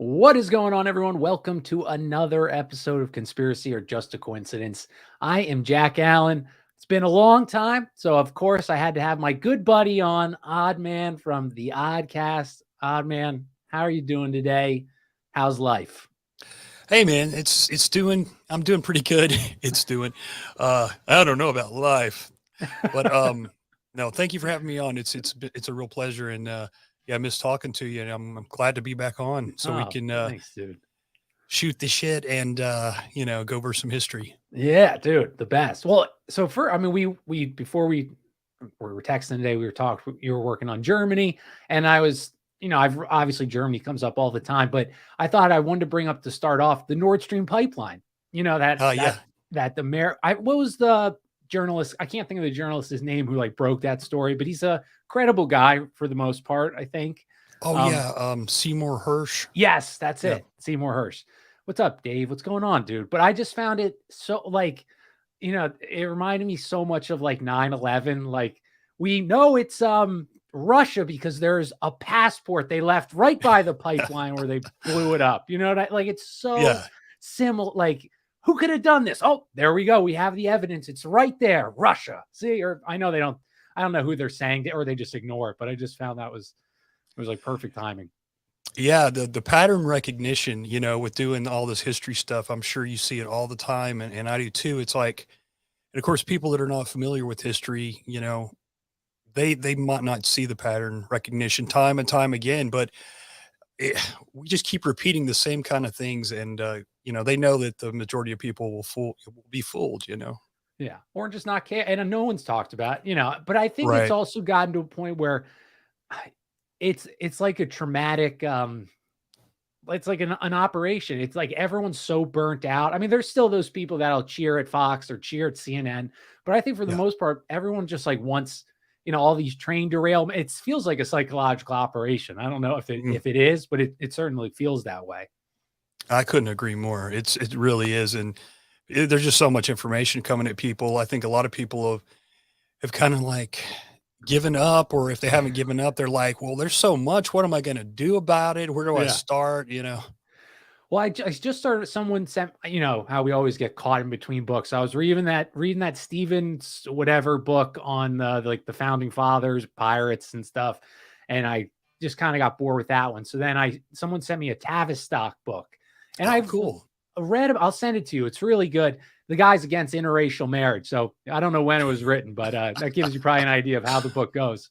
What is going on, everyone? Welcome to another episode of Conspiracy or Just a Coincidence. I am Jack Allen. It's been a long time, so of course I had to have my good buddy on, Oddman from the Oddcast. Oddman, how are you doing today? How's life? Hey man, I'm doing pretty good. It's doing I don't know about life, but no, thank you for having me on. It's a real pleasure and yeah, I miss talking to you and I'm glad to be back on so we Oh, can thanks, dude. shoot the shit and go over some history. Yeah, dude, the best. Well, so for I mean, we before we were texting today, we were talking. You were working on Germany, and I was, I've obviously Germany comes up all the time, but I thought I wanted to bring up to start off the Nordstrom Pipeline. You know that Yeah. that that the mayor. What was the journalist? I can't think of the journalist's name who like broke that story, but he's a credible guy for the most part, I think. Oh Um, yeah, Seymour Hirsch. yes, that's Yeah. it. Seymour Hirsch. What's up, Dave? What's going on, dude? But I just found it so like it reminded me so much of like 9/11. Like we know it's Russia because there's a passport they left right by the pipeline where they blew it up. You know what like it's so Yeah. similar. Like, who could have done this? Oh, there we go. We have the evidence. It's right there. Russia. See, or I don't know who they're saying or they just ignore it, but I just found it was like perfect timing. Yeah, the pattern recognition, with doing all this history stuff, I'm sure you see it all the time and I do too. It's like, and of course people that are not familiar with history, they might not see the pattern recognition time and time again, but we just keep repeating the same kind of things, and they know that the majority of people will be fooled. Yeah. Or just not care. And no one's talked about, but I think it's Right. also gotten to a point where it's like a traumatic it's like an operation. It's like everyone's so burnt out. I mean, there's still those people that'll cheer at Fox or cheer at CNN, but I think for the Yeah. most part, everyone just like wants, all these train derailment. It feels like a psychological operation. I don't know Mm, if it is, but it certainly feels that way. I couldn't agree more. It really is, and there's just so much information coming at people. I think a lot of people have kind of like given up, or if they haven't given up, they're like, well, there's so much. What am I going to do about it? Where do I Yeah. start? Well, I just started. Someone sent, how we always get caught in between books. I was reading that Stevens whatever book on like the founding fathers, pirates and stuff, and I just kind of got bored with that one. So then someone sent me a Tavistock book, and Oh, I've cool. read. I'll send it to you. It's really good. The guy's against interracial marriage, so I don't know when it was written, but that gives you probably an idea of how the book goes.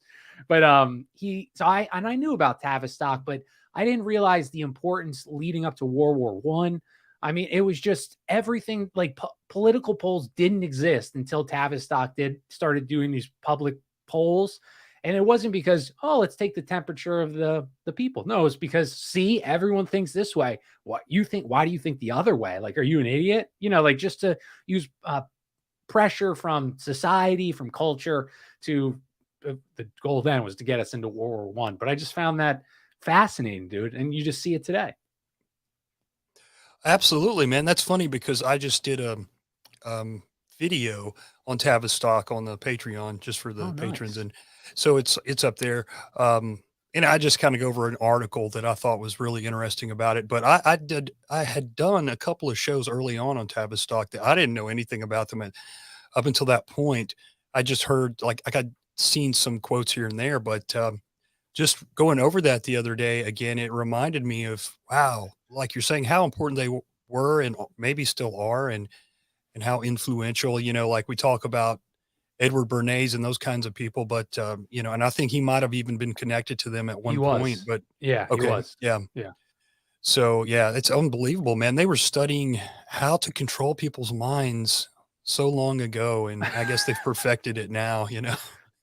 But I knew about Tavistock, but I didn't realize the importance leading up to World War One. I mean, it was just everything like political polls didn't exist until Tavistock started doing these public polls. And it wasn't because, oh, let's take the temperature of the people. No, it's because see, everyone thinks this way. What you think? Why do you think the other way? Like, are you an idiot? Like just to use pressure from society, from culture to the goal then was to get us into World War One. But I just found that fascinating, dude. And you just see it today. Absolutely, man. That's funny because I just did a video on Tavistock on the Patreon just for Oh, the patrons, nice. and so it's up there. And I just kind of go over an article that I thought was really interesting about it. But I had done a couple of shows early on Tavistock that I didn't know anything about them up until that point. I just heard like I got seen some quotes here and there, but just going over that the other day again, it reminded me of wow, like you're saying, how important they were and maybe still are, and how influential. Like we talk about Edward Bernays and those kinds of people, but and I think he might have even been connected to them at He one point. was. But Yeah, he okay, was. yeah. Yeah. So yeah, it's unbelievable, man. They were studying how to control people's minds so long ago, and I guess they've perfected it now.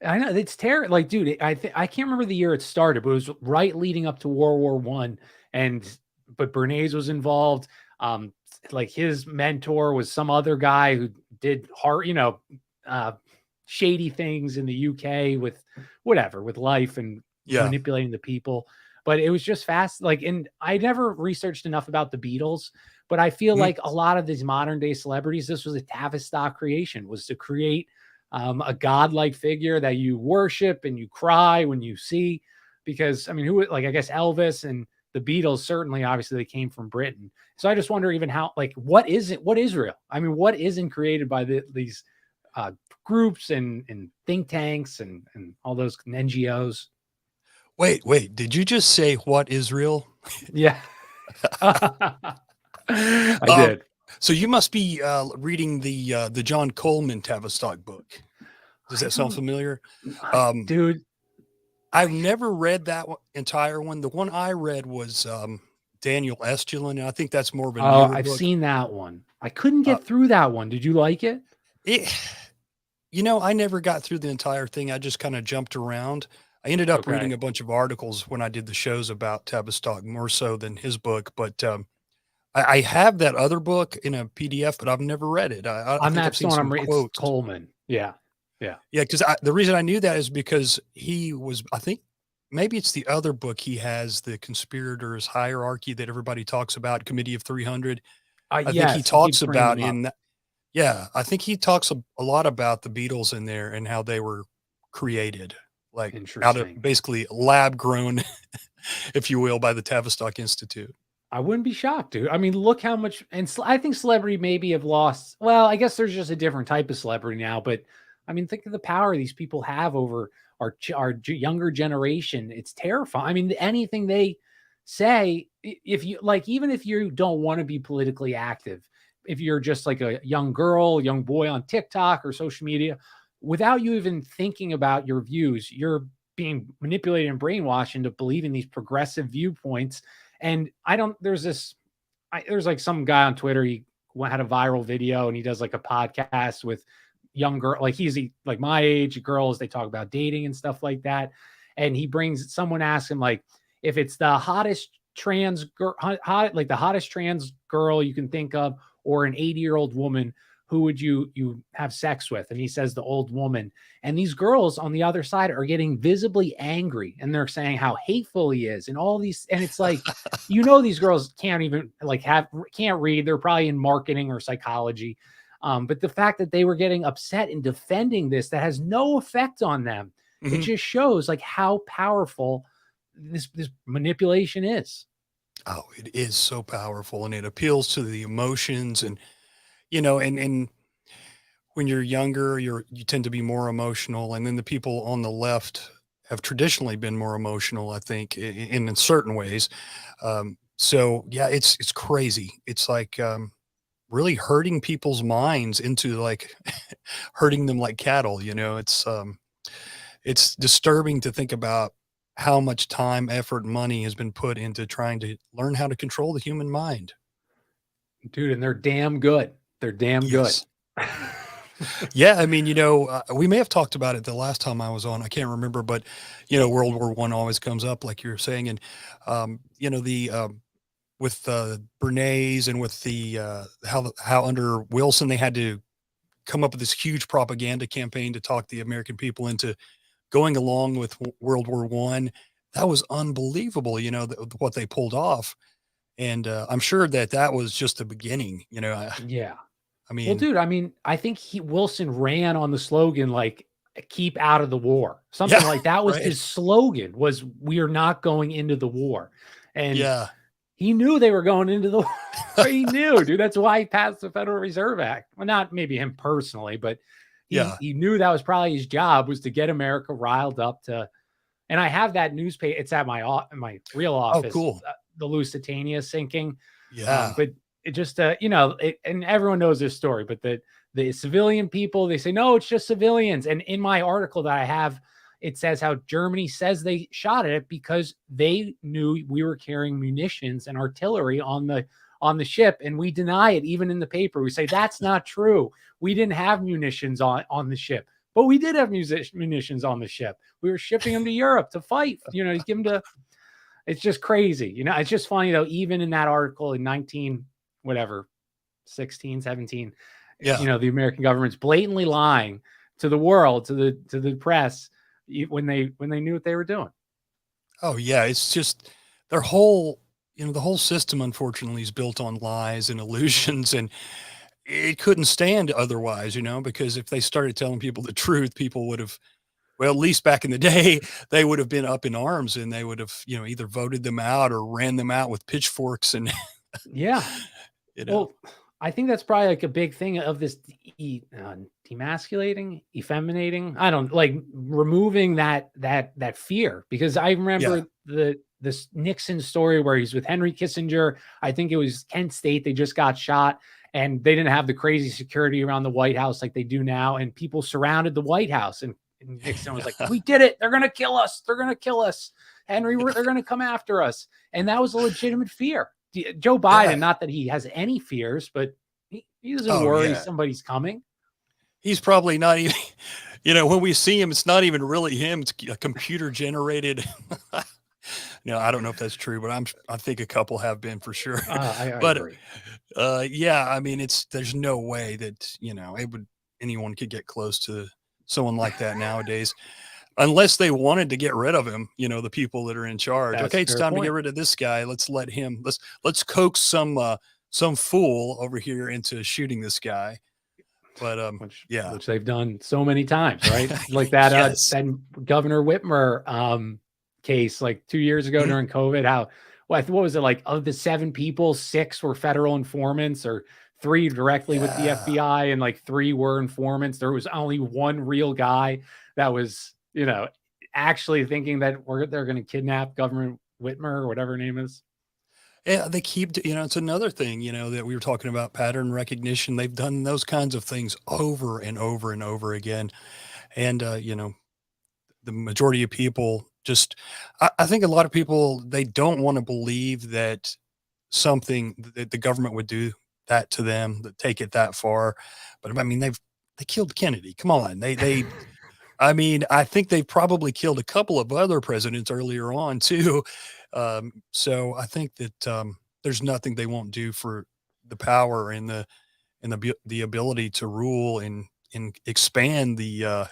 I know it's terrible. Like, dude, I can't remember the year it started, but it was right leading up to World War One, and but Bernays was involved. Like his mentor was some other guy who did uh, shady things in the UK with whatever, with life and Yeah. manipulating the people. But it was just fast. Like, and I never researched enough about the Beatles, but I feel Mhm. like a lot of these modern day celebrities, this was a Tavistock creation, was to create a godlike figure that you worship and you cry when you see. Because I mean, who like I guess Elvis and the Beatles, certainly, obviously, they came from Britain. So I just wonder even how, like, what is it? What is real? I mean, what isn't created by these groups and think tanks and all those NGOs? Wait, did you just say what is real? Yeah. I Um, did. so you must be reading the John Coleman Tavistock book. Does I that sound don't, familiar? Um, dude. I've never read that entire one. The one I read was Daniel Estulin, and I think that's more of a Oh, newer I've book. seen that one. I couldn't Uh, get through that one. Did you like it? it, I never got through the entire thing. I just kind of jumped around. I ended up reading Okay. a bunch of articles when I did the shows about Tavistock, more so than his book. But I have that other book in a PDF, but I've never read it. I think I've That's the seen one some it's quotes. Coleman. Yeah. Yeah. Yeah, because the reason I knew that is because he was, I think maybe it's the other book he has, the conspirators hierarchy that everybody talks about, Committee of 300. I think he Yes, he keeps talks bringing about them up. in that, yeah, I think he talks a lot about the Beatles in there and how they were created, like out of Interesting. basically lab grown, if you will, by the Tavistock Institute. I wouldn't be shocked, dude. I mean, look how much, and I think celebrity maybe have lost. Well, I guess there's just a different type of celebrity now, but I mean, think of the power these people have over our younger generation. It's terrifying. I mean, anything they say, if you like, even if you don't want to be politically active, if you're just like a young girl, young boy on TikTok or social media, without you even thinking about your views, you're being manipulated and brainwashed into believing these progressive viewpoints. And I don't, there's like some guy on Twitter, he had a viral video and he does like a podcast with younger, like like my age girls, they talk about dating and stuff like that. And someone asks him, like, if it's the hottest trans girl, like the hottest trans girl you can think of, or an 80-year-old woman, who would you have sex with? And he says the old woman. And these girls on the other side are getting visibly angry and they're saying how hateful he is and all these. And it's like, these girls can't even can't read. They're probably in marketing or psychology. But the fact that they were getting upset and defending this, that has no effect on them. It Mhm. just shows like how powerful this manipulation is. Oh, it is so powerful and it appeals to the emotions and, and when you're younger, you tend to be more emotional, and then the people on the left have traditionally been more emotional, I think, in certain ways. So yeah, it's crazy. It's like really hurting people's minds into like hurting them like cattle. It's disturbing to think about how much time, effort, and money has been put into trying to learn how to control the human mind. Dude, and they're damn good. They're damn good. Yes. Yeah, I mean, we may have talked about it the last time I was on. I can't remember, but World War I always comes up, like you're saying, and the with Bernays and with the how under Wilson they had to come up with this huge propaganda campaign to talk the American people into going along with World War I. That was unbelievable, what they pulled off, and I'm sure that was just the beginning. Yeah. I Well, mean, dude, I mean, I think Wilson ran on the slogan like "keep out of the war," something yeah, like that was right, his slogan. Was "we are not going into the war," and yeah. he knew they were going into the war. He knew, dude. That's why he passed the Federal Reserve Act. Well, not maybe him personally, but Yeah. he knew that was probably his job, was to get America riled up to. And I have that newspaper. It's at my real Oh, office, cool. the Lusitania sinking. Yeah. But it just, and everyone knows this story, but the civilian people, they say, no, it's just civilians. And in my article that I have, it says how Germany says they shot at it because they knew we were carrying munitions and artillery on the ship. And we deny it even in the paper. We say that's not true. We didn't have munitions on the ship. But we did have munitions on the ship. We were shipping them to Europe to fight, to give them to. It's just crazy. It's just funny, though, even in that article in 16, 17, Yeah. the American government's blatantly lying to the world, to the press, when they knew what they were doing. Oh, yeah. It's just their whole, the whole system, unfortunately, is built on lies and illusions. And it couldn't stand otherwise, because if they started telling people the truth, people would have Well, at least back in the day, they would have been up in arms and they would have, either voted them out or ran them out with pitchforks and, Yeah. you know, Well, I think that's probably like a big thing of this demasculating, effeminating. I don't like removing that fear, because I yeah. remember this Nixon story where he's with Henry Kissinger. I think it was Kent State. They just got shot and they didn't have the crazy security around the White House like they do now. And people surrounded the White House, and Nixon was like, "We did it. They're going to kill us. They're going to kill us. Henry, they're going to come after us." And that was a legitimate fear. Joe Biden, Yeah. not that he has any fears, but he doesn't Oh, worry yeah. somebody's coming. He's probably not even, when we see him, it's not even really him. It's a computer generated. No, I don't know if that's true, but I think a couple have been for sure. I But agree. yeah, I mean, there's no way that, anyone could get close to someone like that nowadays, unless they wanted to get rid of him, the people that are in charge. That's Okay, a it's fair time to point. get rid of this guy. Let's coax some fool over here into shooting this guy. But yeah. Which they've done so many times, right? Like that Yes. that Governor Whitmer case like 2 years ago Mhm. during COVID. What was it, like of the 7 people, 6 were federal informants, or 3 directly with the Yeah. FBI, and like 3 were informants. There was only one real guy that was, actually thinking that they're going to kidnap Governor Whitmer or whatever her name is. Yeah, they keep, it's another thing, that we were talking about pattern recognition. They've done those kinds of things over and over and over again. And, the majority of people just, I think a lot of people, they don't want to believe that that the government would do that to them, that take it that far. But I mean, they killed Kennedy. Come on. I mean, I think they probably killed a couple of other presidents earlier on too. So I think that there's nothing they won't do for the power and the ability to rule and expand the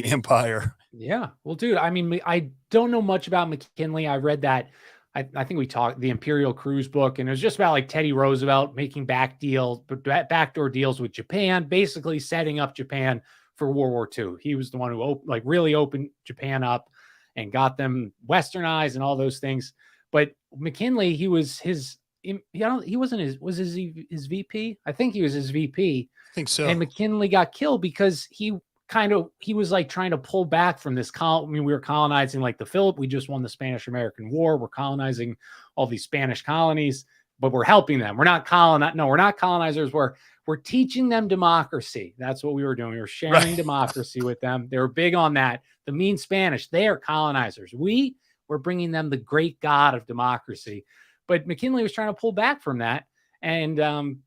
empire. Yeah. Well, dude, I mean, I don't know much about McKinley. I read that. I think we talked the Imperial Cruise book, and it was just about like Teddy Roosevelt making backdoor deals with Japan, basically setting up Japan for World War II. He was the one who really opened Japan up and got them westernized and all those things. But McKinley, he was his, he wasn't his VP. I think he was his VP. I think so. And McKinley got killed because he was like trying to pull back from this. We were colonizing like the Philippines. We just won the Spanish-American War. We're colonizing all these Spanish colonies, but we're helping them. We're not we're not colonizers. We're teaching them democracy. That's what we were doing. We were sharing democracy with them. They were big on that. The mean Spanish, they are colonizers. We were bringing them the great God of democracy. But McKinley was trying to pull back from that. And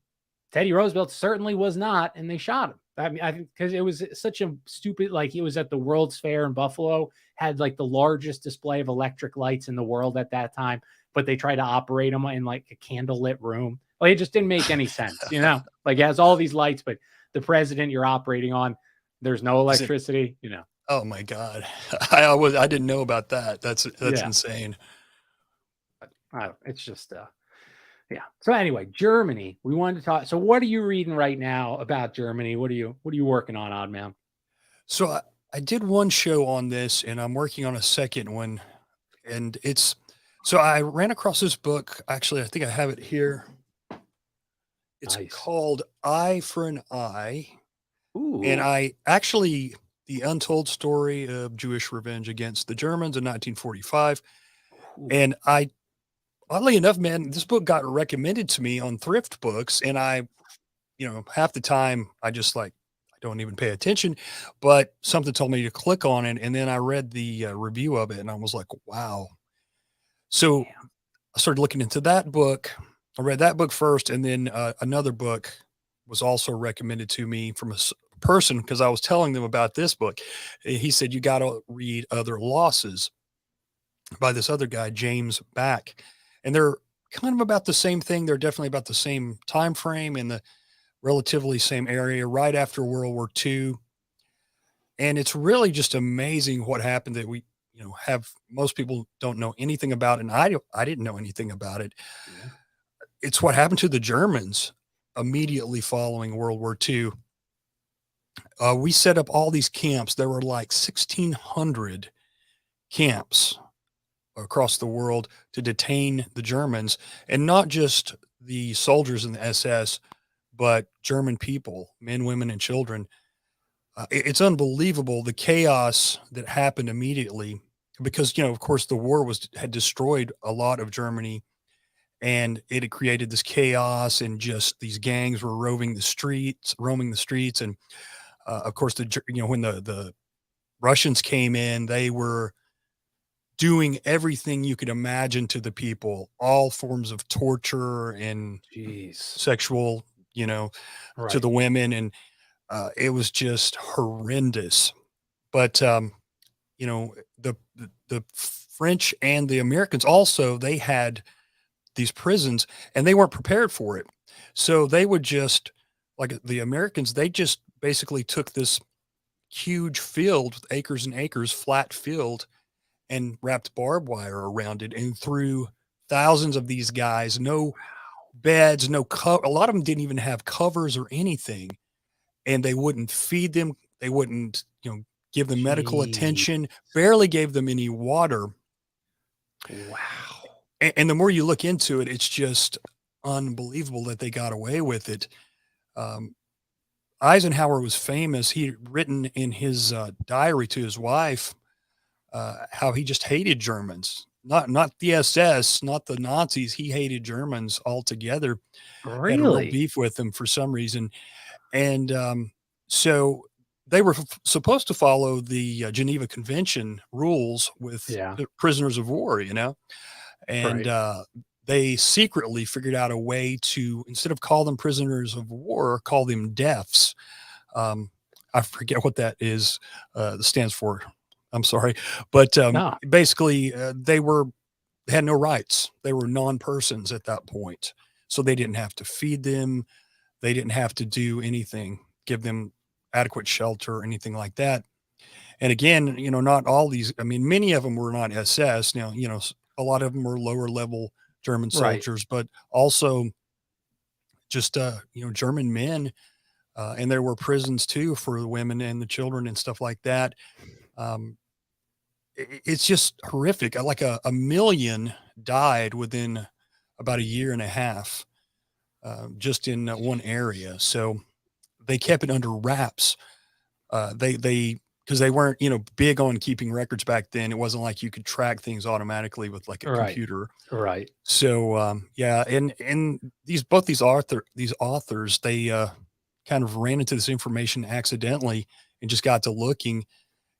Teddy Roosevelt certainly was not, and they shot him. I mean, I think because it was such a stupid, like he was at the World's Fair in Buffalo, had like the largest display of electric lights in the world at that time, but they tried to operate them in like a candlelit room. Like it just didn't make any sense, like it has all these lights, but the president you're operating on, there's no electricity, Oh my God. I didn't know about that. That's Yeah. insane. It's just, yeah. So anyway, Germany, we wanted to talk. So what are you reading right now about Germany? What are you working on, Oddman? So I did one show on this and I'm working on a second one, and so I ran across this book. Actually, I think I have it here. It's Nice. called Eye for an Eye. Ooh. And the untold story of Jewish revenge against the Germans in 1945. Ooh. And oddly enough, man, this book got recommended to me on Thrift Books, and half the time I just I don't even pay attention, but something told me to click on it. And then I read the review of it and I was like, wow. So I started looking into that book. I read that book first. And then another book was also recommended to me from a person, because I was telling them about this book. He said, you got to read Other Losses by this other guy, James Back. And they're kind of about the same thing. They're definitely about the same time frame in the relatively same area right after World War II. And it's really just amazing what happened that we, most people don't know anything about. And I didn't know anything about it. Yeah. It's what happened to the Germans immediately following World War II. We set up all these camps. There were like 1,600 camps across the world to detain the Germans, and not just the soldiers in the SS, but German people, men, women, and children. It's unbelievable the chaos that happened immediately because, of course, the war had destroyed a lot of Germany, and it had created this chaos, and just these gangs were roaming the streets, and of course, when the Russians came in, they were doing everything you could imagine to the people, all forms of torture and Jeez. sexual, to Right. the women. And it was just horrendous. But, the French and the Americans also, they had these prisons and they weren't prepared for it. So they would just, like the Americans, they just basically took this huge field with acres and acres, flat field, and wrapped barbed wire around it and threw thousands of these guys, no beds, no a lot of them didn't even have covers or anything, and they wouldn't feed them. They wouldn't, give them medical Jeez. attention, barely gave them any water. Wow. And the more you look into it, it's just unbelievable that they got away with it. Eisenhower was famous. He had written in his diary to his wife how he just hated Germans, not the SS, not the Nazis. He hated Germans altogether. He had a real Really? beef with them for some reason. And so they were supposed to follow the Geneva Convention rules with Yeah. the prisoners of war, and Right. they secretly figured out a way to, instead of call them prisoners of war, call them deaths. I forget what that is, stands for. I'm sorry. But No. basically, they had no rights. They were non-persons at that point. So they didn't have to feed them. They didn't have to do anything, give them adequate shelter or anything like that. And again, not all these, I mean, many of them were not SS. Now, a lot of them were lower level German Right. soldiers, but also just, German men. And there were prisons too for the women and the children and stuff like that. Um, it's just horrific. Like a million died within about a year and a half, just in one area. So they kept it under wraps. Because they weren't, big on keeping records back then. It wasn't like you could track things automatically with like a Right. computer. Right. So yeah, and these authors, they kind of ran into this information accidentally and just got to looking,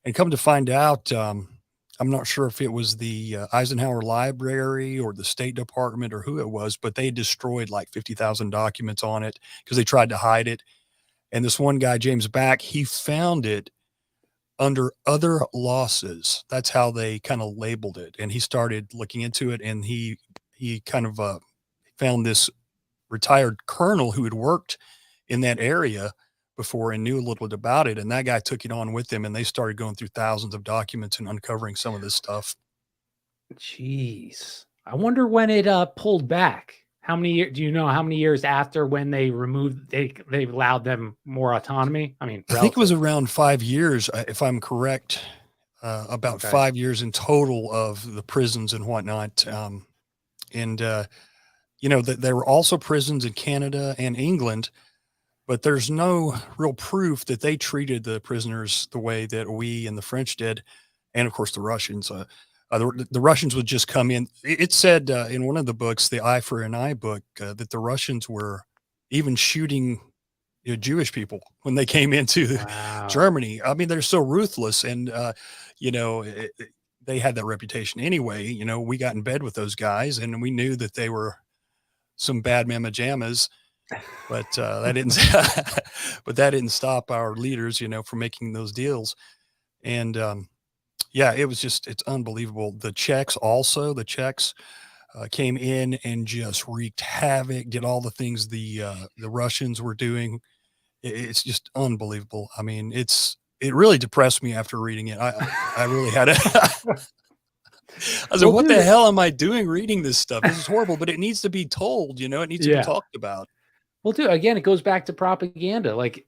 and come to find out, I'm not sure if it was the Eisenhower Library or the State Department or who it was, but they destroyed like 50,000 documents on it because they tried to hide it. And this one guy, James Back, he found it under other losses. That's how they kind of labeled it. And he started looking into it, and he kind of found this retired colonel who had worked in that area before and knew a little bit about it. And that guy took it on with him, and they started going through thousands of documents and uncovering some of this stuff. Jeez. I wonder when it pulled back. How many years do you know how many years after when they removed they allowed them more autonomy? I mean, I think it was relative. around 5 years, if I'm correct, about Okay. 5 years in total of the prisons and whatnot. And that there were also prisons in Canada and England, but there's no real proof that they treated the prisoners the way that we and the French did. And of course the Russians, the Russians would just come in. It said in one of the books, the Eye for an Eye book, that the Russians were even shooting Jewish people when they came into Wow. Germany. I mean, they're so ruthless, and they had that reputation anyway. We got in bed with those guys, and we knew that they were some bad mamma jammas, but that didn't. But that didn't stop our leaders, from making those deals. And yeah, it's unbelievable. The Czechs came in and just wreaked havoc, did all the things the Russians were doing. It's just unbelievable. I mean, it really depressed me after reading it. I really had I said, Well, what the dude, hell am I doing reading this stuff? This is horrible, but it needs to be told, it needs to be yeah. talked about. Well, dude, again, it goes back to propaganda. Like,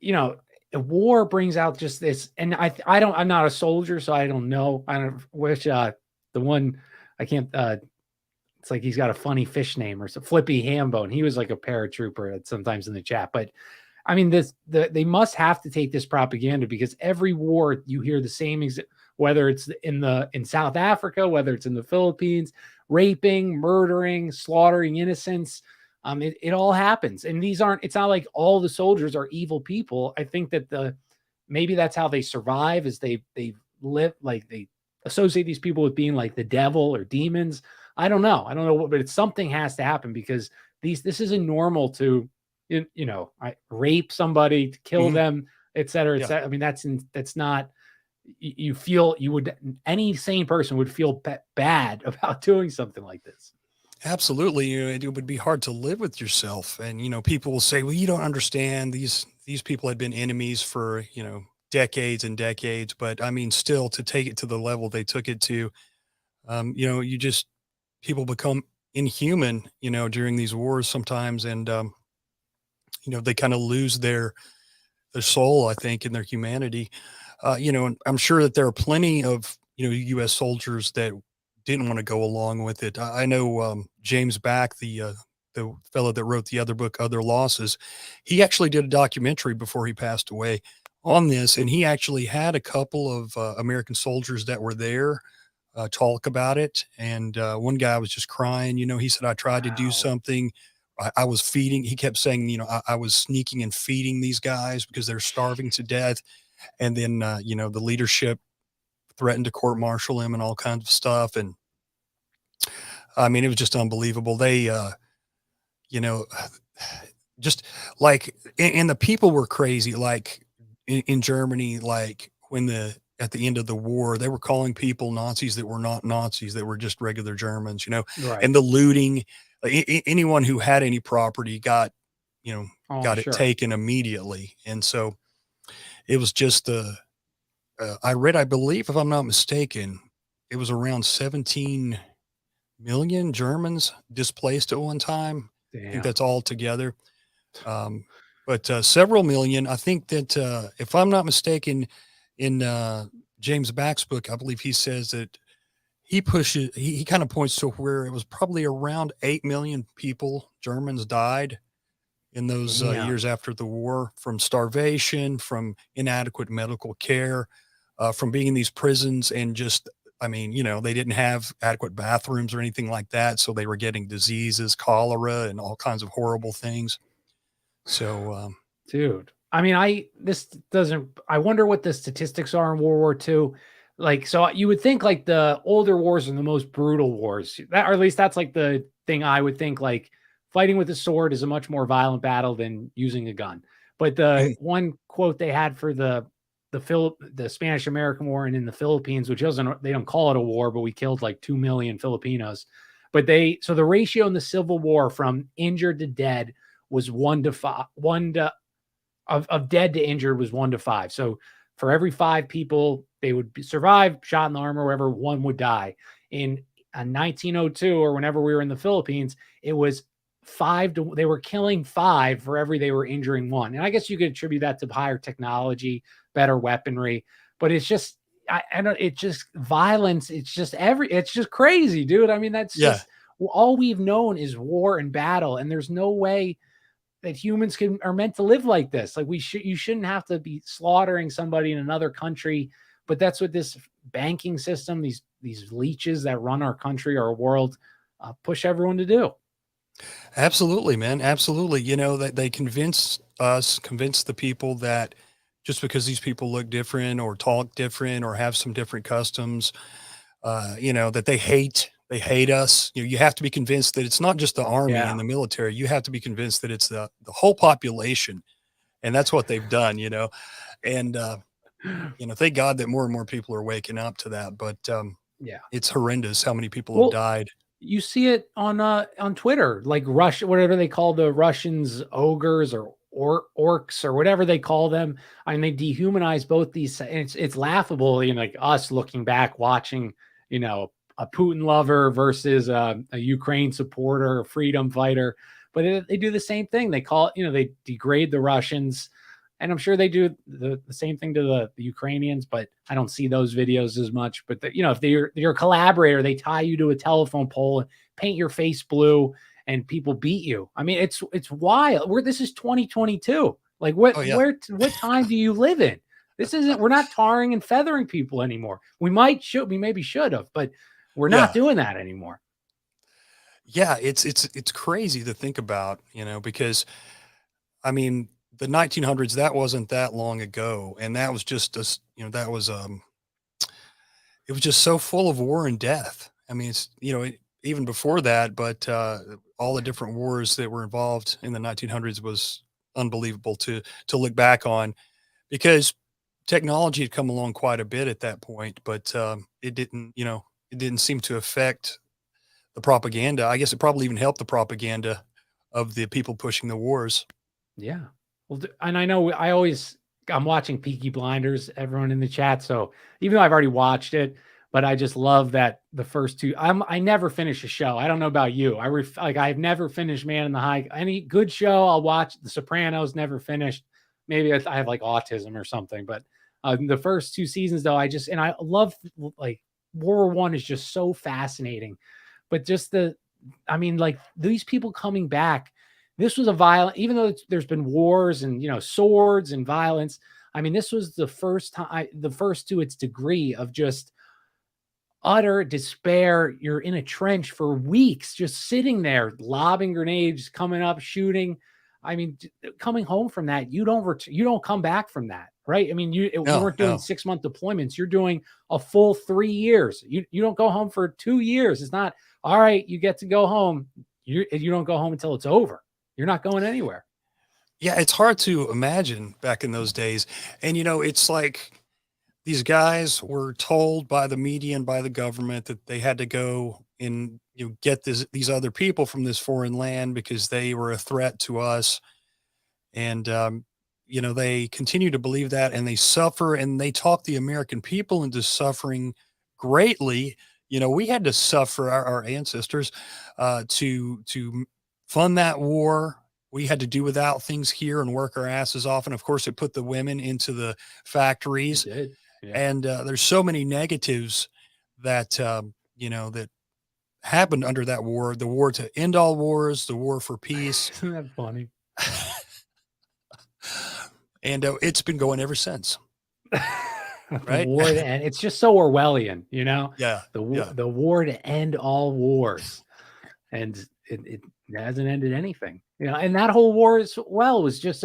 the war brings out just this, and I'm not a soldier, so I don't know. I don't wish the one I can't. It's like he's got a funny fish name or some Flippy Hambone. He was like a paratrooper sometimes in the chat, but I mean, they must have to take this propaganda because every war you hear the same, whether it's in South Africa, whether it's in the Philippines, raping, murdering, slaughtering innocents. It all happens. And it's not like all the soldiers are evil people. I think that maybe that's how they survive is they live like they associate these people with being like the devil or demons. I don't know, but it's something has to happen because this isn't normal to, I rape somebody, to kill them, et cetera, et cetera. I mean, that's not, any sane person would feel bad about doing something like this. Absolutely. It would be hard to live with yourself. And, people will say, well, you don't understand, these people had been enemies for, decades and decades. But I mean, still to take it to the level they took it to, people become inhuman, during these wars sometimes. And, they kind of lose their soul, I think, in their humanity. And I'm sure that there are plenty of, U.S. soldiers that didn't want to go along with it. I know James Back, the fellow that wrote the other book, Other Losses, he actually did a documentary before he passed away on this. And he actually had a couple of American soldiers that were there talk about it. And one guy was just crying. He said, I tried to do something. I was feeding. He kept saying, I was sneaking and feeding these guys because they're starving to death. And then, the leadership threatened to court martial him and all kinds of stuff. And I mean, it was just unbelievable. They, just like, and the people were crazy. Like in Germany, like at the end of the war, they were calling people Nazis that were not Nazis, that were just regular Germans, Right. And the looting, anyone who had any property got it taken immediately. And so it was just I believe, if I'm not mistaken, it was around 17 million Germans displaced at one time. Damn. I think that's all together. But several million, I think that, if I'm not mistaken, in James Back's book, I believe he says that he kind of points to where it was probably around 8 million people, Germans, died in those years after the war from starvation, from inadequate medical care, from being in these prisons and just, I mean, they didn't have adequate bathrooms or anything like that. So they were getting diseases, cholera, and all kinds of horrible things. So, dude, I mean, I wonder what the statistics are in World War II. Like, so you would think like the older wars are the most brutal wars, or at least that's like the thing I would think, like fighting with a sword is a much more violent battle than using a gun. But the one quote they had for the Spanish American War and in the Philippines, which they don't call it a war, but we killed like 2 million Filipinos. But so the ratio in the Civil War from injured to dead was 1 to 5, of dead to injured was 1 to 5. So for every 5 people, they would survive, shot in the arm or whatever, 1 would die. In 1902 or whenever we were in the Philippines, it was 5 to, they were killing 5 for every they were injuring 1. And I guess you could attribute that to higher technology, better weaponry, but it's just, it's just violence. It's just crazy, dude. I mean, that's just all we've known is war and battle. And there's no way that humans are meant to live like this. Like you shouldn't have to be slaughtering somebody in another country, but that's what this banking system, these leeches that run our country, our world, push everyone to do. Absolutely, man. Absolutely. That they convince the people that just because these people look different or talk different or have some different customs, that they hate us. You have to be convinced that it's not just the army and the military. You have to be convinced that it's the whole population. And that's what they've done, and, thank God that more and more people are waking up to that. But, it's horrendous how many people have died. You see it on Twitter, like whatever they call the Russians, ogres or orcs or whatever they call them. I mean, they dehumanize both these. And it's laughable, like us looking back, watching, a Putin lover versus a Ukraine supporter, a freedom fighter. But they do the same thing. They call it, they degrade the Russians And I'm sure they do the same thing to the Ukrainians, but I don't see those videos as much. But if you're a collaborator, they tie you to a telephone pole and paint your face blue, and people beat you. I mean, it's wild. This is 2022. Like what time do you live in? We're not tarring and feathering people anymore. We maybe should have, but we're not doing that anymore. Yeah, it's crazy to think about, because I mean, the 1900s, that wasn't that long ago, and that was just that was it was just so full of war and death. I mean, it's even before that, but all the different wars that were involved in the 1900s was unbelievable to look back on, because technology had come along quite a bit at that point, but it didn't seem to affect the propaganda. I guess it probably even helped the propaganda of the people pushing the wars. Yeah. Well, and I know I'm watching Peaky Blinders, everyone in the chat. So even though I've already watched it, but I just love that the first two, I never finish a show. I don't know about you. I've never finished Man in the High. Any good show I'll watch. The Sopranos, never finished. Maybe I have like autism or something, but the first two seasons though, I love, like, World War I is just so fascinating, but just these people coming back. This was a violent, even though there's been wars and, swords and violence. I mean, this was the first to its degree of just utter despair. You're in a trench for weeks, just sitting there, lobbing grenades, coming up, shooting. I mean, coming home from that, you don't come back from that, right? I mean, you weren't doing 6-month deployments. You're doing a full 3 years. You don't go home for 2 years. It's not, all right, you get to go home. You don't go home until it's over. You're not going anywhere. Yeah, it's hard to imagine back in those days. And, it's like these guys were told by the media and by the government that they had to go and get these other people from this foreign land because they were a threat to us. And, they continue to believe that, and they suffer, and they talk the American people into suffering greatly. We had to suffer, our ancestors, to fund that war. We had to do without things here and work our asses off. And of course, it put the women into the factories. It did. Yeah. And there's so many negatives that, that happened under that war, the war to end all wars, the war for peace. Isn't that funny? And it's been going ever since. Right? War to end. It's just so Orwellian, Yeah. The war to end all wars. And it hasn't ended anything, and that whole war as well was just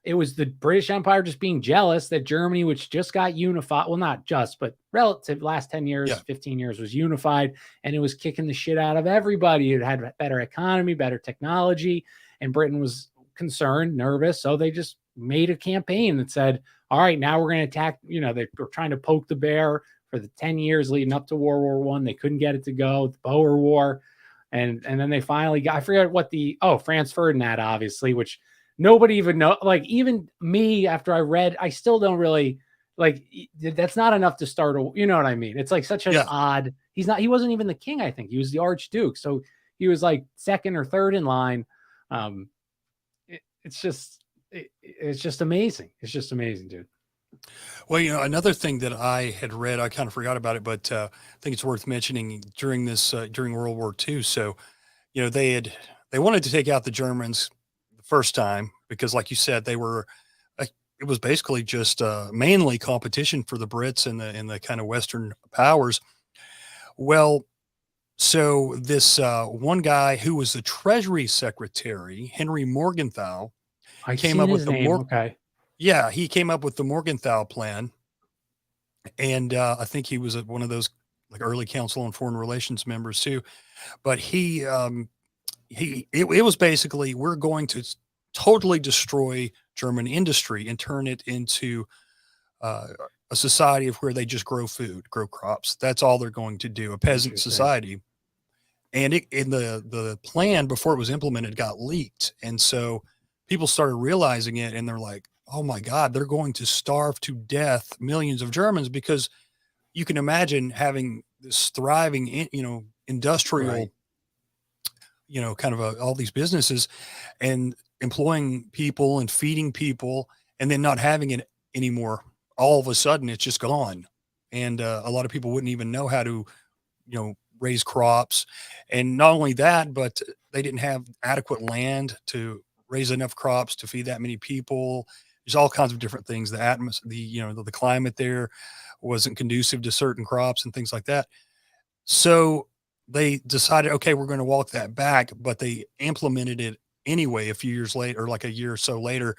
it was the British Empire just being jealous that Germany, which just got unified, well, not just, but relative last 10 years, 15 years was unified, and it was kicking the shit out of everybody. It had better economy, better technology, and Britain was concerned, nervous. So they just made a campaign that said, all right, now we're going to attack, they were trying to poke the bear for the 10 years leading up to World War I. They couldn't get it to go, the Boer War. And then they finally got, I forget what Franz Ferdinand, obviously, which nobody even know. Like, even me, after I read, I still don't really, like, that's not enough to start you know what I mean? It's like such an odd, he wasn't even the king, I think. He was the Archduke. So he was like second or third in line. It's just amazing. It's just amazing, dude. Well, another thing that I had read, I kind of forgot about it, but I think it's worth mentioning during World War II. So, they wanted to take out the Germans the first time because, like you said, it was basically just mainly competition for the Brits and the kind of Western powers. Well, so this one guy who was the Treasury Secretary, Henry Morgenthau, came up with he came up with the Morgenthau Plan, and I think he was one of those like early Council on Foreign Relations members too. But it was basically, we're going to totally destroy German industry and turn it into a society of where they just grow food, grow crops. That's all they're going to do, a peasant society. And in the plan before it was implemented got leaked, and so people started realizing it, and they're like, oh my God, they're going to starve to death millions of Germans, because you can imagine having this thriving, industrial, kind of all these businesses and employing people and feeding people, and then not having it anymore. All of a sudden, it's just gone. And a lot of people wouldn't even know how to, raise crops. And not only that, but they didn't have adequate land to raise enough crops to feed that many people. There's all kinds of different things. The atmosphere, the climate there wasn't conducive to certain crops and things like that. So they decided, okay, we're going to walk that back, but they implemented it anyway a few years later, or like a year or so later,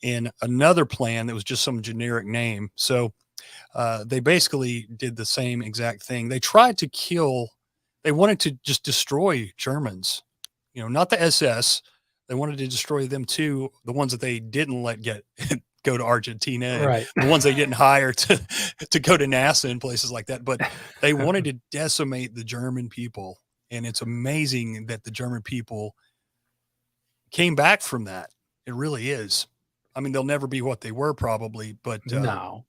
in another plan that was just some generic name. So they basically did the same exact thing. They tried to they wanted to just destroy Germans, not the SS. They wanted to destroy them too, the ones that they didn't let go to Argentina, and Right. the ones they didn't hire to go to NASA and places like that. But they wanted to decimate the German people. And it's amazing that the German people came back from that. It really is. I mean, they'll never be what they were probably, but No.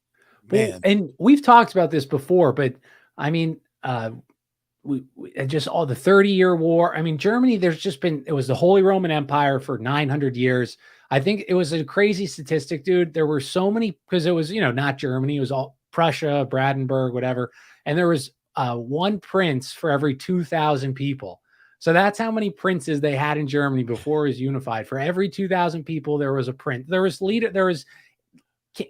Well, man, and we've talked about this before, but I mean, we just all the 30-year war. I mean, Germany, it was the Holy Roman Empire for 900 years. I think it was a crazy statistic, dude. There were so many, because it was, not Germany, it was all Prussia, Brandenburg, whatever. And there was one prince for every 2,000 people. So that's how many princes they had in Germany before it was unified. For every 2,000 people, there was a prince. There was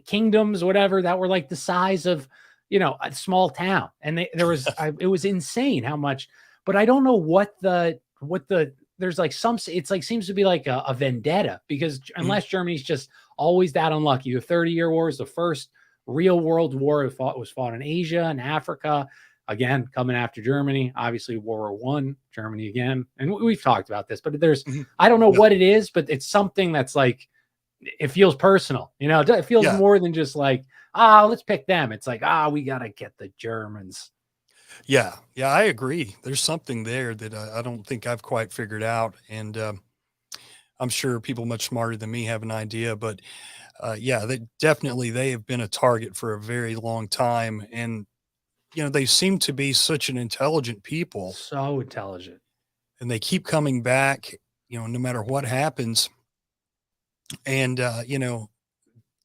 kingdoms, whatever, that were like the size of, a small town. And it was insane how much, but I don't know what there's like it's like, seems to be like a vendetta, because unless Germany's just always that unlucky. The 30-year war is the first real world war was fought in Asia and Africa, again, coming after Germany, obviously World War I, Germany again. And we've talked about this, but I don't know what it is, but it's something that's like, it feels personal, it feels more than just like, let's pick them. It's like, we got to get the Germans. Yeah, I agree. There's something there that I don't think I've quite figured out. And I'm sure people much smarter than me have an idea, but they have been a target for a very long time. And, they seem to be such an intelligent people, So intelligent. and they keep coming back, no matter what happens. And,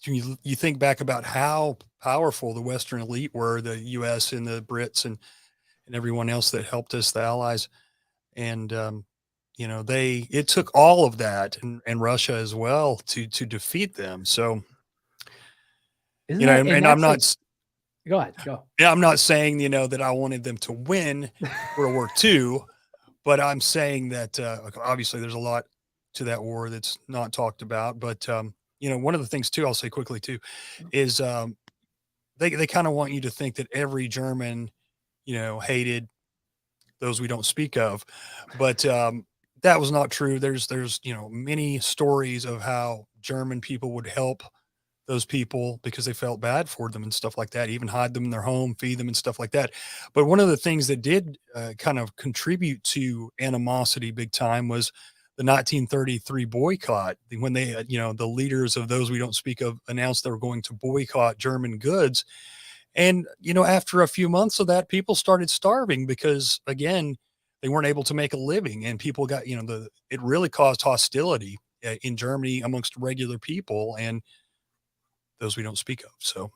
you think back about how powerful the Western elite were, the US and the Brits and everyone else that helped us, the Allies. And, it took all of that and Russia as well to defeat them. So, and I'm not, go ahead, go. yeah, I'm not saying, that I wanted them to win World War II, but I'm saying that, obviously there's a lot to that war that's not talked about, but, one of the things too, I'll say quickly too, is, they kind of want you to think that every German, hated those we don't speak of, but, that was not true. There's, many stories of how German people would help those people because they felt bad for them and stuff like that, even hide them in their home, feed them and stuff like that. But one of the things that did kind of contribute to animosity big time was the 1933 boycott, when they, the leaders of those we don't speak of announced they were going to boycott German goods. And, after a few months of that, people started starving because, again, they weren't able to make a living, and people got, it really caused hostility in Germany amongst regular people and those we don't speak of. So,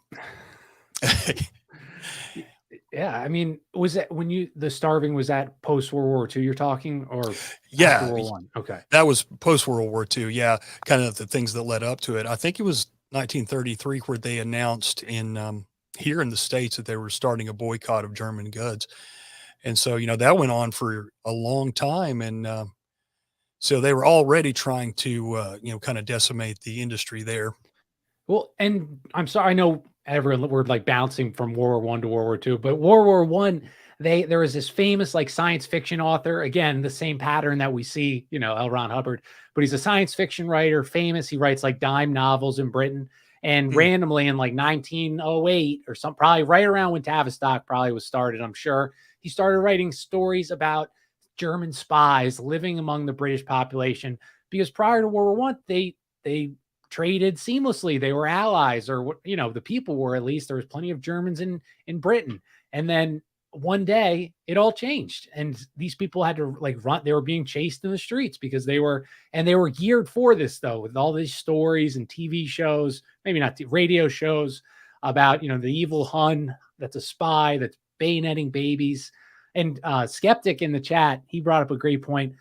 yeah, I mean, was that when the starving, was that post World War II you're talking, or yeah, after World War I? Okay. That was post World War II. Yeah. Kind of the things that led up to it. I think it was 1933 where they announced here in the States that they were starting a boycott of German goods. And so, that went on for a long time. And so they were already trying to, kind of decimate the industry there. Well, and I'm sorry, I know we're like bouncing from World War I to World War II, but World War I, there was this famous like science fiction author, again, the same pattern that we see, L. Ron Hubbard, but he's a science fiction writer, famous. He writes like dime novels in Britain. And randomly in like 1908 or something, probably right around when Tavistock probably was started, I'm sure, he started writing stories about German spies living among the British population, because prior to World War I, they traded seamlessly. They were allies, or the people were, at least. There was plenty of Germans in Britain. And then one day it all changed, and these people had to like run. They were being chased in the streets because they were geared for this, though, with all these stories and TV shows, maybe not radio shows about, the evil Hun that's a spy that's bayoneting babies. And Skeptic in the chat, he brought up a great point.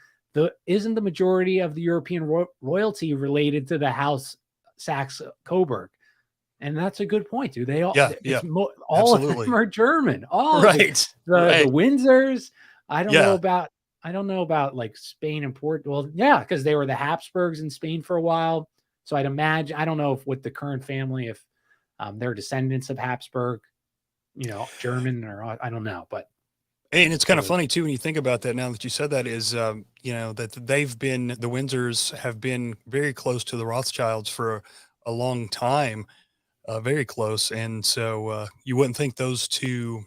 Isn't the majority of the European royalty related to the House Saxe-Coburg? And that's a good point, dude. They all, all of them are German. All right. The Windsors. I don't know about like Spain and Portugal. Well, yeah, because they were the Habsburgs in Spain for a while. So I'd imagine, I don't know if with the current family, if they're descendants of Habsburg, German, or I don't know. But and it's kind of funny too when you think about that. Now that you said that, is that the Windsors have been very close to the Rothschilds for a long time. Very close. And so you wouldn't think those two,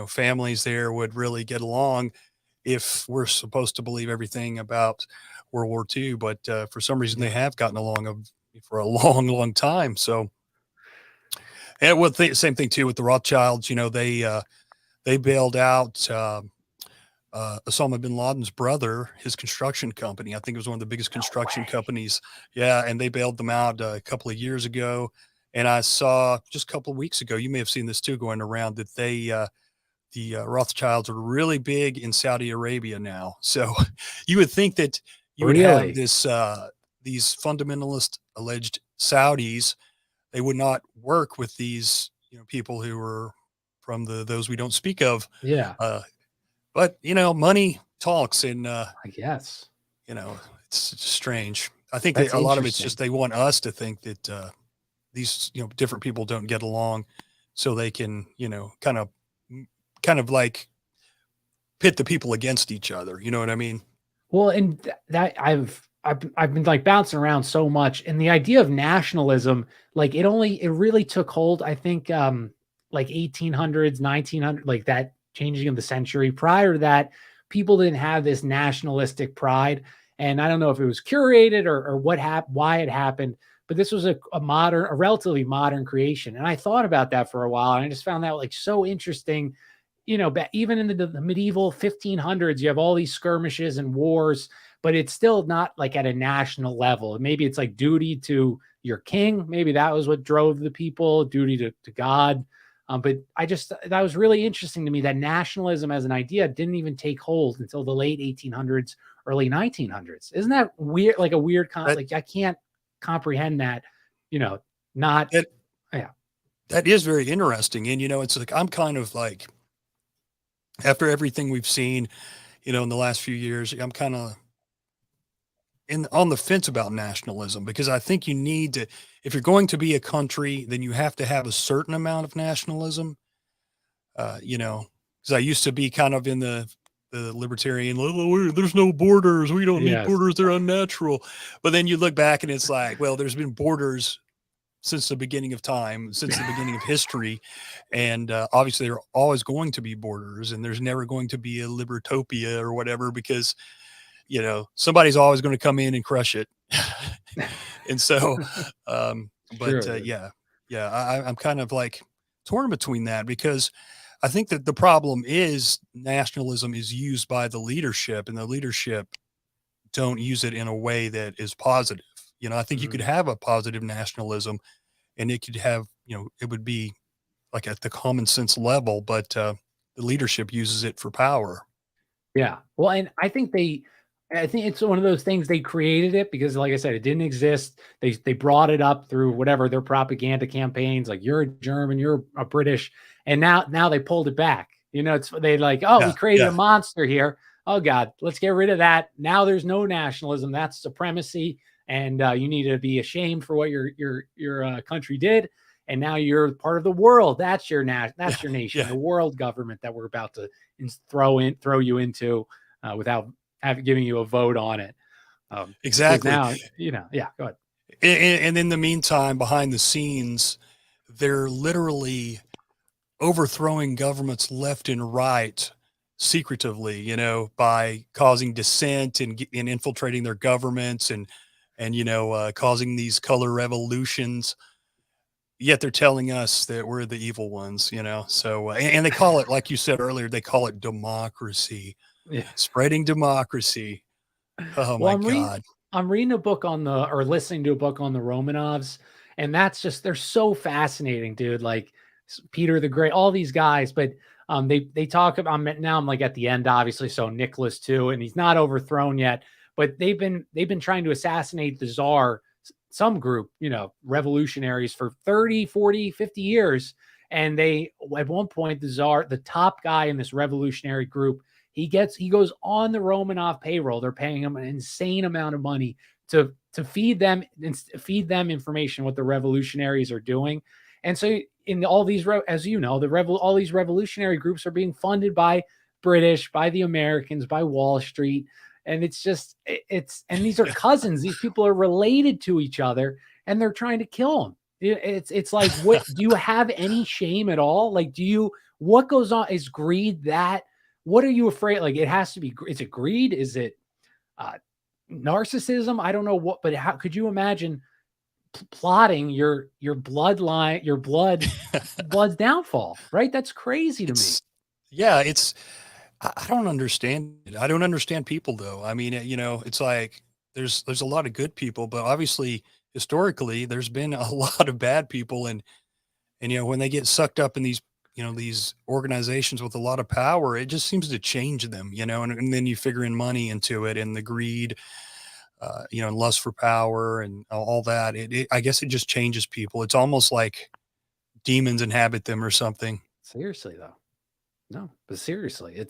families there would really get along if we're supposed to believe everything about World War II. But for some reason, they have gotten along for a long, long time. So, and same thing too with the Rothschilds. They bailed out Osama bin Laden's brother, his construction company. I think it was one of the biggest construction companies. Yeah. And they bailed them out a couple of years ago. And I saw just a couple of weeks ago, you may have seen this too going around, that the Rothschilds are really big in Saudi Arabia now. So you would think that you would have these fundamentalist alleged Saudis. They would not work with these people who are from those we don't speak of. Yeah. But money talks, and I guess it's strange. I think that a lot of it's just they want us to think that these different people don't get along, so they can kind of like pit the people against each other. You know what I mean? Well, and that I've been like bouncing around so much, and the idea of nationalism, like it really took hold, I think, like 1800s, 1900, like that changing of the century. Prior to that, people didn't have this nationalistic pride, and I don't know if it was curated or what happened, why it happened. But this was a relatively modern creation. And I thought about that for a while. And I just found that like so interesting. Even in the medieval 1500s, you have all these skirmishes and wars, but it's still not like at a national level. Maybe it's like duty to your king. Maybe that was what drove the people, duty to God. But that was really interesting to me that nationalism as an idea didn't even take hold until the late 1800s, early 1900s. Isn't that weird? Like a weird like I can't comprehend that, that is very interesting. And it's like I'm kind of like, after everything we've seen in the last few years, I'm kind of on the fence about nationalism, because I think you need to, if you're going to be a country, then you have to have a certain amount of nationalism. Because I used to be kind of in the libertarian, there's no borders, we don't need borders, they're unnatural. But then you look back and it's like, well, there's been borders since the beginning of time, since the beginning of history. And obviously there are always going to be borders, and there's never going to be a libertopia or whatever, because somebody's always going to come in and crush it. And so I'm kind of like torn between that, because I think that the problem is nationalism is used by the leadership, and the leadership don't use it in a way that is positive. I think you could have a positive nationalism, and it could have, it would be like at the common sense level, but the leadership uses it for power. Yeah. Well, and I think it's one of those things, they created it because, like I said, it didn't exist. They brought it up through whatever their propaganda campaigns, like you're a German, you're a British. And now they pulled it back. They like, we created a monster here. Oh God, let's get rid of that. Now there's no nationalism. That's supremacy. And you need to be ashamed for what your country did. And now you're part of the world. That's your nation, the world government that we're about to throw you into without giving you a vote on it. Exactly. Now, go ahead. And in the meantime, behind the scenes, they're literally overthrowing governments left and right secretively, by causing dissent and infiltrating their governments and causing these color revolutions. yet they're telling us that we're the evil ones, you know? So, and they call it, like you said earlier, they call it democracy, Yeah. spreading democracy. Oh Well, my God. I'm reading a book on the or listening to a book on the Romanovs, and that's just they're so fascinating, dude. Like Peter the Great, all these guys, but they talk about I'm like at the end, obviously. So Nicholas too, and he's not overthrown yet, but they've been trying to assassinate the Tsar, some group, revolutionaries for 30, 40, 50 years. And they at one point, the Tsar, the top guy in this revolutionary group, he goes on the Romanov payroll. They're paying him an insane amount of money to feed them information what the revolutionaries are doing. And so in all these, as you know, all these revolutionary groups are being funded by British, by the Americans, by Wall Street. And it's just, and these are cousins. These people are related to each other, and they're trying to kill them. It's like, what do you have any shame at all? Like, what goes on? Is greed that? What are you afraid? Like, it has to be, is it greed? Is it narcissism? I don't know what, but how could you imagine plotting your bloodline, blood's downfall, right? That's crazy to me. Yeah, I don't understand it. I don't understand people though. I mean, it's like there's a lot of good people, but obviously historically there's been a lot of bad people, and when they get sucked up in these organizations with a lot of power, it just seems to change them, and then you figure in money into it and the greed, and lust for power and all that. I guess it just changes people. It's almost like demons inhabit them or something. Seriously though. No, but seriously,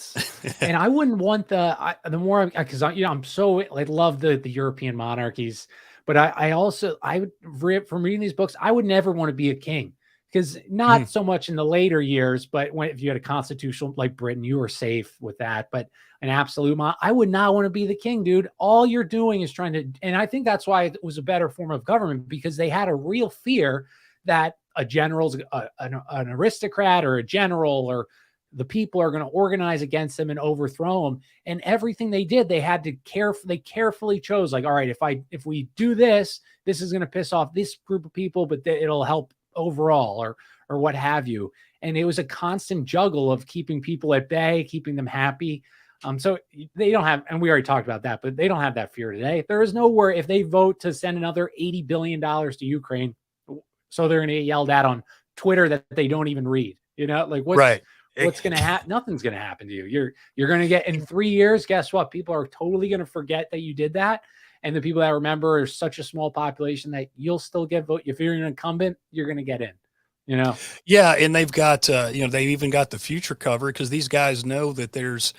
and I wouldn't want the more, because I'm so, I love the European monarchies, but I also, from reading these books, I would never want to be a king, because not so much in the later years, but if you had a constitutional like Britain, you were safe with that. But an absolute I would not want to be the king, dude. All you're doing is trying to, and I think that's why it was a better form of government, because they had a real fear that a general's an aristocrat or a general or the people are going to organize against them and overthrow them. And everything they did, they had to they carefully chose, like, all right, if we do this, this is going to piss off this group of people, but it'll help overall, or what have you. And it was a constant juggle of keeping people at bay, keeping them happy. So they don't have, and we already talked about that, but they don't have that fear today. There is no worry if they vote to send another $80 billion to Ukraine. So they're going to get yelled at on Twitter that they don't even read, like Right. What's going to happen? Nothing's going to happen to you. You're going to get, in 3 years, guess what? People are totally going to forget that you did that. And the people that remember are such a small population that you'll still get vote. If you're an incumbent, you're going to get in, Yeah. And they've got, they've even got the future covered, because these guys know that there's,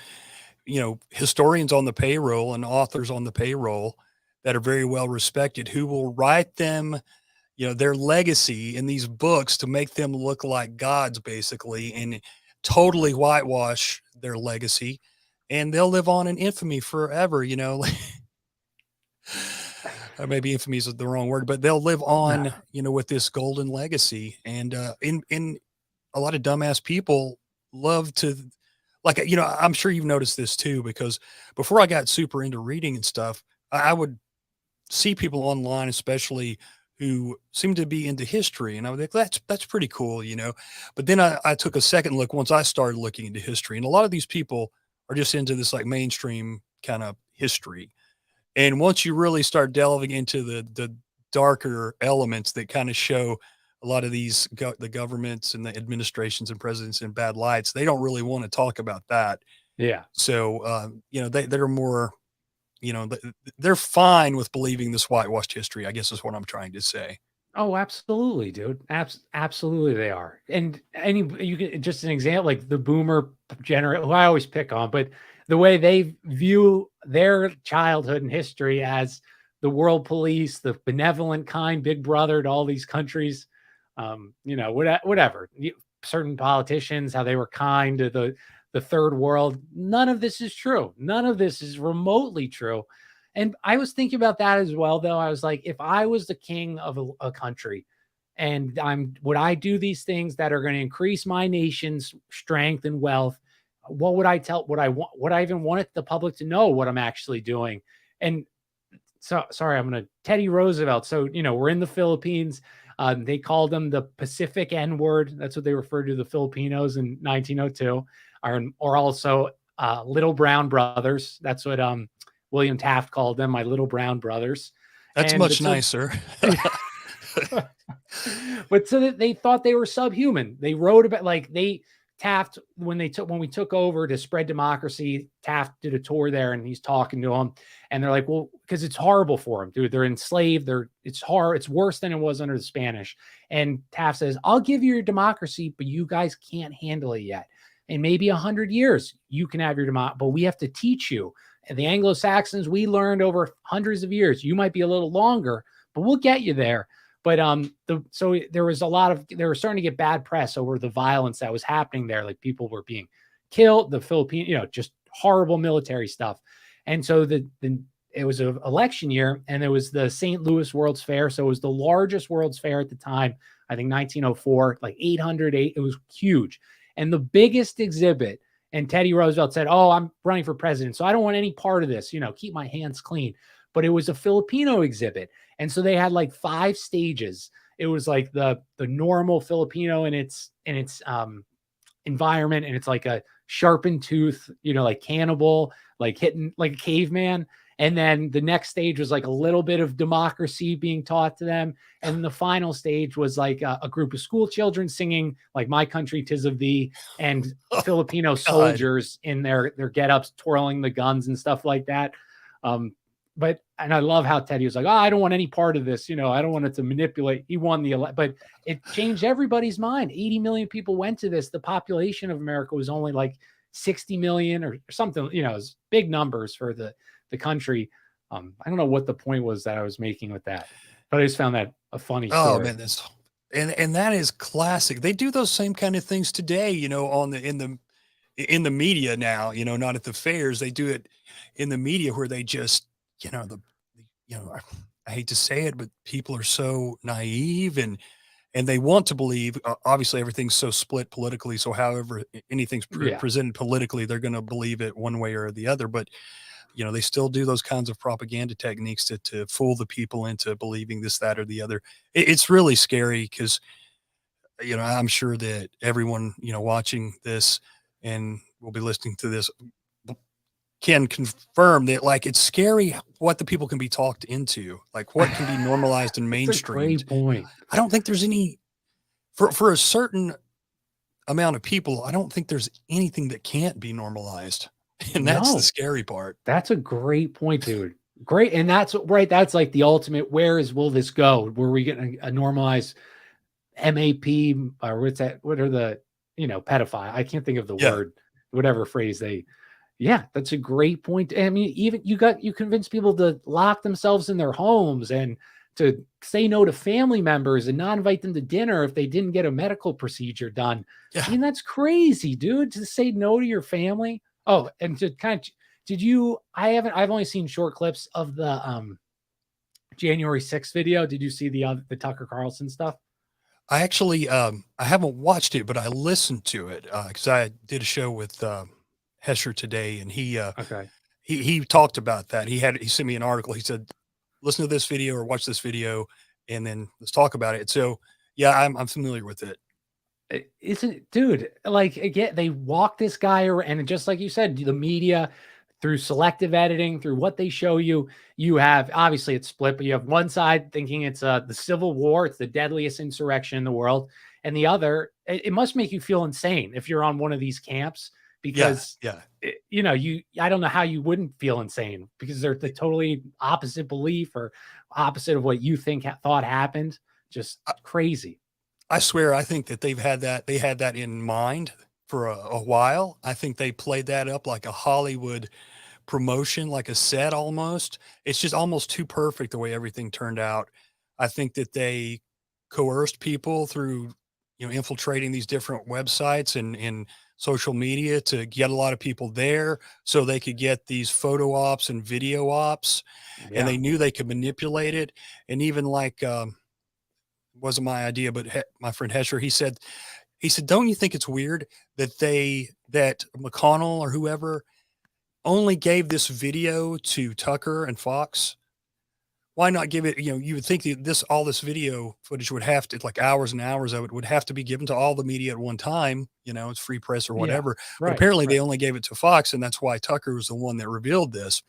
historians on the payroll and authors on the payroll that are very well respected, who will write them, their legacy in these books to make them look like gods, basically, and totally whitewash their legacy, and they'll live on in infamy forever, maybe infamy is the wrong word, but they'll live on, with this golden legacy. And in a lot of dumbass people love to, like, I'm sure you've noticed this too, because before I got super into reading and stuff, I would see people online, especially who seem to be into history. And I was like, that's pretty cool, but then I took a second look once I started looking into history, and a lot of these people are just into this like mainstream kind of history. And once you really start delving into the darker elements that kind of show a lot of these, the governments and the administrations and presidents in bad lights, they don't really want to talk about that. Yeah. So, they're more, they're fine with believing this whitewashed history, I guess is what I'm trying to say. Oh, absolutely, dude. Absolutely, they are. And you can, just an example, like the boomer generation, who I always pick on, but the way they view their childhood and history as the world police, the benevolent, kind big brother to all these countries, whatever. Certain politicians, how they were kind to the third world. None of this is true. None of this is remotely true. And I was thinking about that as well, though. I was like, if I was the king of a country, and would I do these things that are going to increase my nation's strength and wealth? What would I tell? Would I even want the public to know what I'm actually doing? And so, sorry, Teddy Roosevelt. So, we're in the Philippines. They called them the Pacific N-word. That's what they referred to the Filipinos in 1902, or also little brown brothers. That's what William Taft called them, my little brown brothers. That's And much nicer. But so that they thought they were subhuman. They wrote about Taft, when we took over to spread democracy, Taft did a tour there and he's talking to them, and they're like, well, because it's horrible for them, dude. They're enslaved. It's hard. It's worse than it was under the Spanish. And Taft says, I'll give you your democracy, but you guys can't handle it yet. In maybe 100 years, you can have your democracy, but we have to teach you. And the Anglo-Saxons, we learned over hundreds of years. You might be a little longer, but we'll get you there. But so there was they were starting to get bad press over the violence that was happening there. Like people were being killed, the Philippine, just horrible military stuff. And so it was an election year, and there was the St. Louis World's Fair. So it was the largest World's Fair at the time. I think 1904, like 808. It was huge. And the biggest exhibit, and Teddy Roosevelt said, oh, I'm running for president, so I don't want any part of this, keep my hands clean. But it was a Filipino exhibit. And so they had like 5 stages. It was like the normal Filipino in its environment. And it's like a sharpened tooth, like cannibal, like hitting like a caveman. And then the next stage was like a little bit of democracy being taught to them. And then the final stage was like a group of school children singing like My Country 'Tis of Thee, and Filipino soldiers in their get-ups twirling the guns and stuff like that. And I love how Teddy was like, oh, I don't want any part of this. I don't want it to manipulate. He won but it changed everybody's mind. 80 million people went to this. The population of America was only like 60 million or something, it was big numbers for the country. I don't know what the point was that I was making with that, but I just found that a funny story. Oh man, and that is classic. They do those same kind of things today, in the media now, not at the fairs. They do it in the media where they just, I hate to say it, but people are so naive and they want to believe, obviously everything's so split politically. So however anything's presented politically, they're going to believe it one way or the other. But, they still do those kinds of propaganda techniques to fool the people into believing this, that, or the other. It's really scary because, I'm sure that everyone, watching this and will be listening to this can confirm that, like, it's scary what the people can be talked into, like what can be normalized and mainstreamed. Great point. I don't think there's any for a certain amount of people. I don't think there's anything that can't be normalized, and that's the scary part. That's a great point, dude. Great, and that's right. That's like the ultimate. Will this go? Were we getting a normalized MAP or what's that? What are the pedophile? I can't think of the word. Whatever phrase they. Yeah, that's a great point. I mean, even you convince people to lock themselves in their homes and to say no to family members and not invite them to dinner if they didn't get a medical procedure done. Yeah. I mean, that's crazy, dude, to say no to your family. Oh, and to kind of, I've only seen short clips of the January 6th video. Did you see the Tucker Carlson stuff? I actually, I haven't watched it, but I listened to it because I did a show with Hesher today, and he talked about that. He sent me an article. He said, listen to this video or watch this video, and then let's talk about it. So yeah, I'm familiar with it. Isn't, dude, like, again, they walk this guy around, and just like you said, the media, through selective editing, through what they show you, you have, obviously it's split, but you have one side thinking it's the Civil War, it's the deadliest insurrection in the world, and the other, it must make you feel insane if you're on one of these camps. Because, I don't know how you wouldn't feel insane, because they're the totally opposite belief or opposite of what you thought happened. Just crazy. I swear, I think that they had that in mind for a while. I think they played that up like a Hollywood promotion, like a set almost. It's just almost too perfect the way everything turned out. I think that they coerced people through, infiltrating these different websites and social media to get a lot of people there so they could get these photo ops and video ops, and they knew they could manipulate it. And even like, wasn't my idea, but my friend Hesher, he said, don't you think it's weird that that McConnell or whoever only gave this video to Tucker and Fox? why not give it, you would think that all this video footage would have to, like hours and hours of it would have to be given to all the media at one time, it's free press or Yeah. whatever. But Right. apparently Right. they only gave it to Fox, and that's why Tucker was the one that revealed this.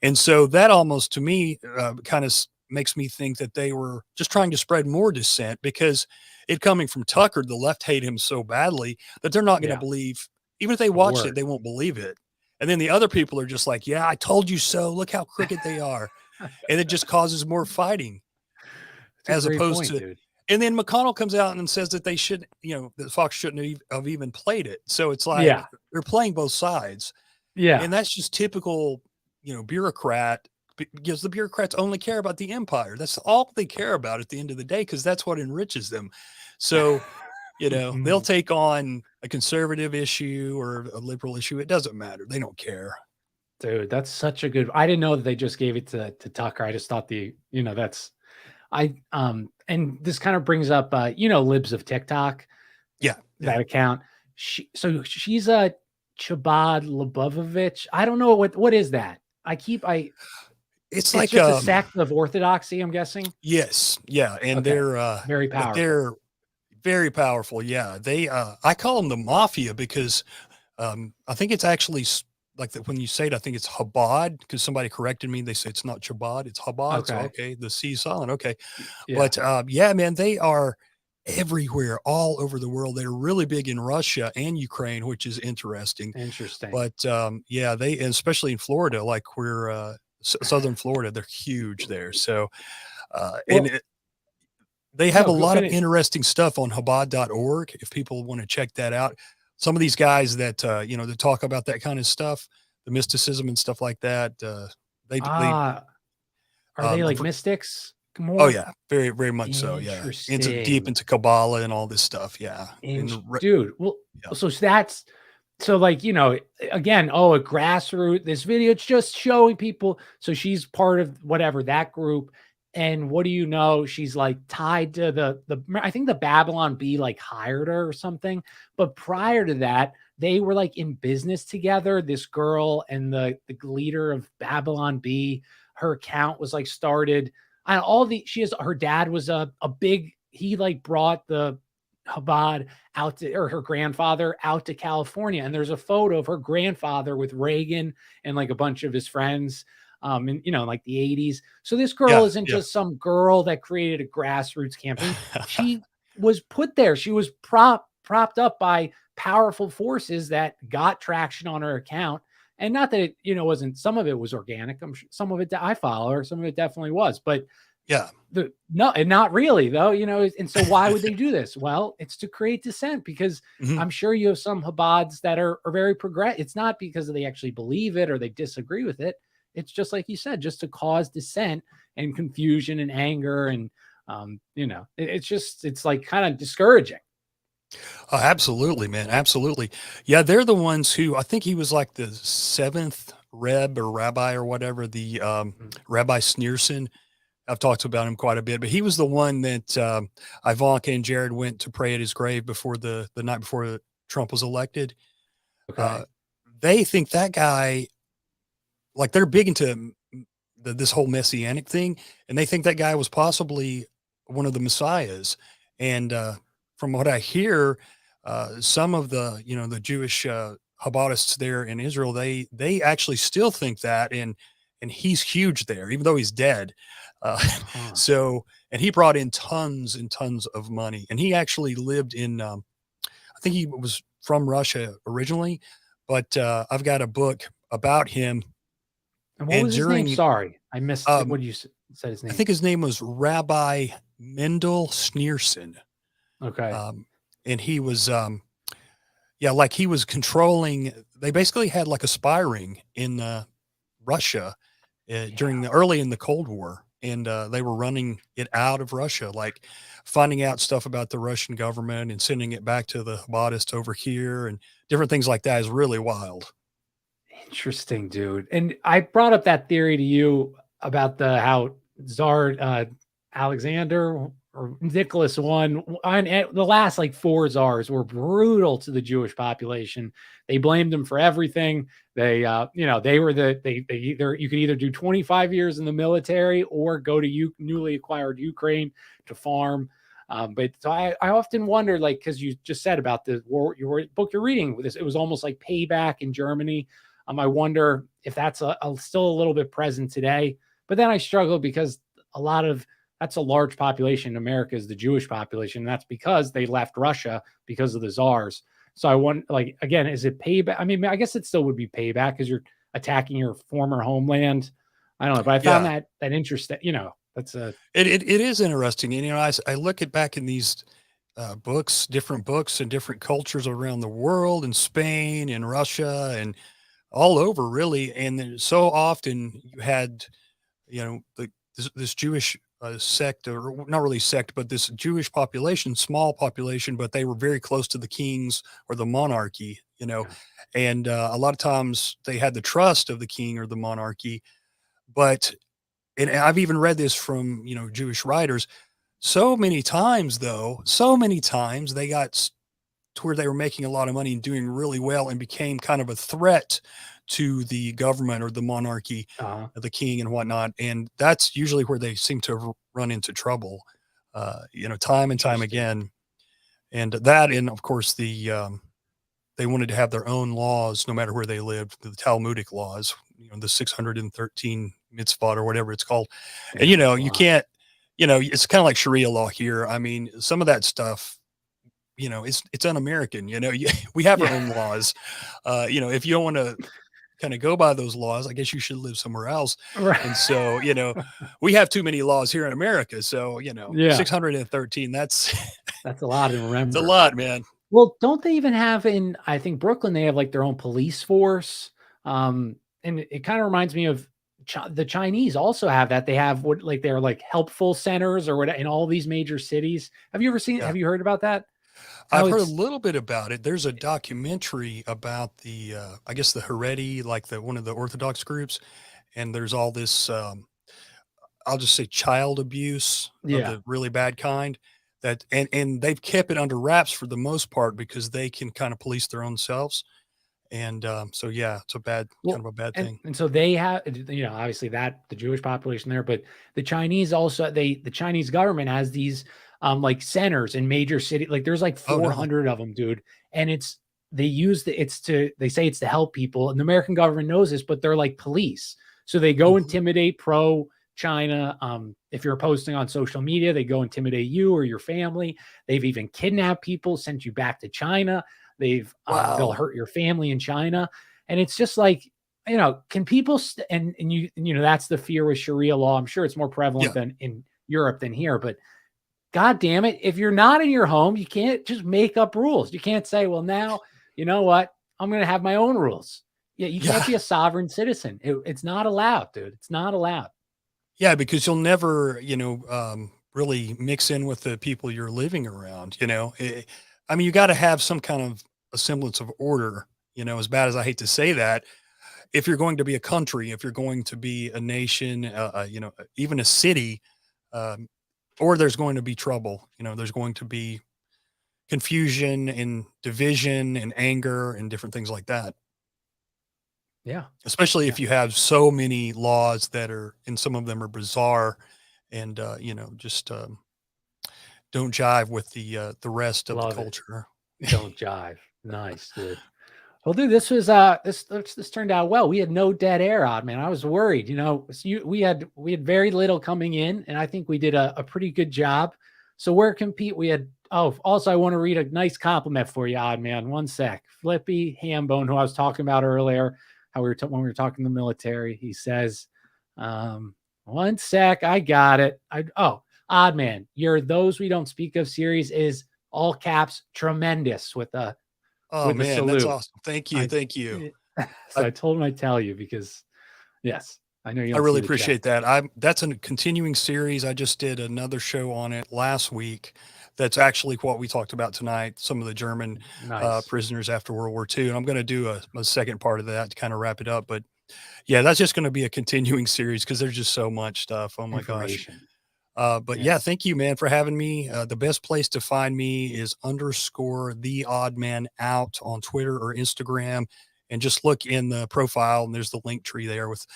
And so that almost to me kind of makes me think that they were just trying to spread more dissent, because it coming from Tucker, the left hate him so badly that they're not going to Yeah. believe, even if they A watched it, word. they won't believe it. And then the other people are just like, yeah, I told you so. Look how crooked they are. And it just causes more fighting It's a as great opposed point, to, dude. and then McConnell comes out and says that they should, that Fox shouldn't have even played it. So it's like Yeah. they're playing both sides. Yeah. And that's just typical, bureaucrat, because the bureaucrats only care about the empire. That's all they care about at the end of the day, because that's what enriches them. So, they'll take on a conservative issue or a liberal issue. It doesn't matter. They don't care. Dude, that's such a good. I didn't know that they just gave it to Tucker. I just thought and this kind of brings up Libs of TikTok, Yeah. that account. She's a Chabad Lubavitch. I don't know what is that. It's It's like just a sect of orthodoxy, I'm guessing. yes, yeah, and Okay. Very but powerful. they're very powerful. Yeah, they I call them the mafia because I think it's actually like that when you say it, I think it's Chabad, because somebody corrected me. They say it's not Chabad, it's Chabad. So Okay. okay, the C is silent. Okay, Yeah. but yeah, man, they are everywhere, all over the world. They're really big in Russia and Ukraine, which is interesting. Interesting. But yeah, and especially in Florida, like we're southern Florida, they're huge there. So they have a lot of interesting stuff on Chabad.org if people want to check that out. Some of these guys that that talk about that kind of stuff, the mysticism and stuff like that, are they like mystics more? Oh yeah, very, very much so. Yeah, deep into Kabbalah and all this stuff. Yeah, dude. Well, yeah. So like, again, a grassroots, this video, it's just showing people. So she's part of whatever that group. And what do you know? She's like tied to I think the Babylon Bee like hired her or something. But prior to that, they were like in business together. This girl and the leader of Babylon Bee, her account was like started. Her dad was a big, he like brought the Chabad out to, or her grandfather out to California. And there's a photo of her grandfather with Reagan and like a bunch of his friends, in like the 80s. So this girl isn't just some girl that created a grassroots campaign. She was put there. She was propped up by powerful forces that got traction on her account. And not that it, wasn't, some of it was organic. I'm sure some of it I follow her, some of it definitely was, but yeah, no, and not really though, and so why would they do this? Well, it's to create dissent, because I'm sure you have some Chabads that are very progressive. It's not because they actually believe it or they disagree with it. It's just like you said, just to cause dissent and confusion and anger. And, it's like kind of discouraging. Oh, absolutely, man. Absolutely. Yeah. They're the ones who, I think he was like the 7th Reb or rabbi or whatever, the Rabbi Sneerson. I've talked about him quite a bit, but he was the one that Ivanka and Jared went to pray at his grave before the night before Trump was elected. Okay. They think that guy, like they're big into this whole messianic thing, and they think that guy was possibly one of the messiahs. And from what I hear, some of the the Jewish Chabadists there in Israel, they actually still think that, and he's huge there, even though he's dead. So, and he brought in tons and tons of money, and he actually lived in, I think he was from Russia originally, but I've got a book about him. And what was his name? Sorry, I missed what you said his name. I think his name was Rabbi Mendel Sneerson. Okay. And he was, like he was controlling, they basically had like a spy ring in Russia early in the Cold War. And they were running it out of Russia, like finding out stuff about the Russian government and sending it back to the Chabadists over here, and different things like that is really wild. Interesting, dude. And I brought up that theory to you about how Tsar Alexander, or Nicholas I, the last like 4 czars were brutal to the Jewish population. They blamed them for everything. They, they were they either, you could either do 25 years in the military or go to newly acquired Ukraine to farm. But so I often wonder, like, because you just said about the war, your book you're reading with this, it was almost like payback in Germany. I wonder if that's still a little bit present today. But then I struggle because that's a large population in America is the Jewish population. And that's because they left Russia because of the czars. So I want, like, again, is it payback? I mean, I guess it still would be payback because you're attacking your former homeland. I don't know, but I found that interesting. That's it is interesting. And, I look at back in these different books and different cultures around the world, in Spain and Russia and all over really. And then so often you had, this Jewish sect, or not really sect, but this Jewish population, small population, but they were very close to the kings or the monarchy, and a lot of times they had the trust of the king or the monarchy. But, and I've even read this from, Jewish writers, so many times they got to where they were making a lot of money and doing really well and became kind of a threat to the government or the monarchy, the king and whatnot. And that's usually where they seem to run into trouble, time and time again. And of course, they wanted to have their own laws, no matter where they lived, the Talmudic laws, the 613 mitzvot or whatever it's called. And, you can't, it's kind of like Sharia law here. I mean, some of that stuff, it's un-American, we have our own laws. If you don't want to kind of go by those laws, I guess you should live somewhere else. right. And so, we have too many laws here in America. So, 613, that's a lot to remember. It's a lot, man. Well, don't they even have I think Brooklyn, they have like their own police force. And it kind of reminds me of the Chinese also have that. They have they're like helpful centers or what in all these major cities. Have you ever have you heard about that? I've heard a little bit about it. There's a documentary about the, I guess the Haredi, like one of the Orthodox groups. And there's all this, I'll just say child abuse of the really bad kind and they've kept it under wraps for the most part because they can kind of police their own selves. And so, yeah, it's kind of a bad thing. And so they have, obviously the Jewish population there, but the Chinese also, the Chinese government has these like centers in major cities. Like there's like 400 of them, dude. And they say it's to help people. And the American government knows this, but they're like police. So they go intimidate pro-China. If you're posting on social media, they go intimidate you or your family. They've even kidnapped people, sent you back to China. They'll hurt your family in China. And it's just like, can people, that's the fear with Sharia law. I'm sure it's more prevalent than in Europe than here, but God damn it. If you're not in your home, you can't just make up rules. You can't say, well, now, you know what? I'm going to have my own rules. Yeah. You can't be a sovereign citizen. It's not allowed, dude. It's not allowed. Yeah. Because you'll never, really mix in with the people you're living around, I mean, you got to have some kind of a semblance of order, as bad as I hate to say that. If you're going to be a country, if you're going to be a nation, even a city, or there's going to be trouble, there's going to be confusion and division and anger and different things like that. Yeah. Especially if you have so many laws and some of them are bizarre and, just don't jive with the rest of the culture. Don't jive. Nice, dude. Well, dude, this was this turned out well. We had no dead air, Oddman. I was worried. We had very little coming in, and I think we did a pretty good job. So where can we had? Oh, also I want to read a nice compliment for you, Oddman. One sec. Flippy Hambone, who I was talking about earlier, how when we were talking the military, he says, "One sec, I got it." Oddman, your Those We Don't Speak Of series is all caps tremendous with a. Oh man, that's awesome. Thank you. Thank you. So I told him I'd tell you because yes, I know you. I really appreciate that. That's a continuing series. I just did another show on it last week. That's actually what we talked about tonight. Some of the German prisoners after World War II. And I'm going to do a second part of that to kind of wrap it up. But yeah, that's just going to be a continuing series because there's just so much stuff. Oh my gosh. But yeah, thank you, man, for having me. The best place to find me is _the Oddman out on Twitter or Instagram. And just look in the profile and there's the link tree there with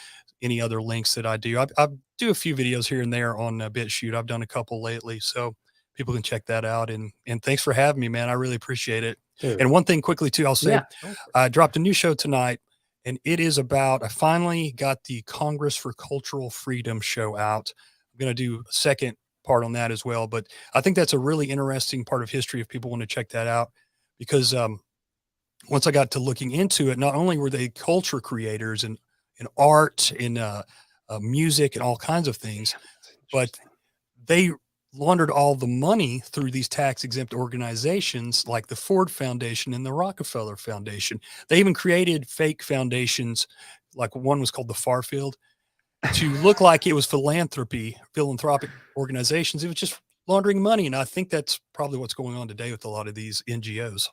any other links that I do. I do a few videos here and there on BitChute. I've done a couple lately, so people can check that out. And thanks for having me, man. I really appreciate it. Dude. And one thing quickly too, I'll say, Yeah. I dropped a new show tonight, and it is about, I finally got the Congress for Cultural Freedom show out. I'm going to do a second part on that as well. But I think that's a really interesting part of history if people want to check that out, because once I got to looking into it, not only were they culture creators and in art, in music and all kinds of things, but they laundered all the money through these tax exempt organizations like the Ford Foundation and the Rockefeller Foundation. They even created fake foundations, like one was called the Farfield, to look like it was philanthropic organizations. It was just laundering money. And I think that's probably what's going on today with a lot of these NGOs.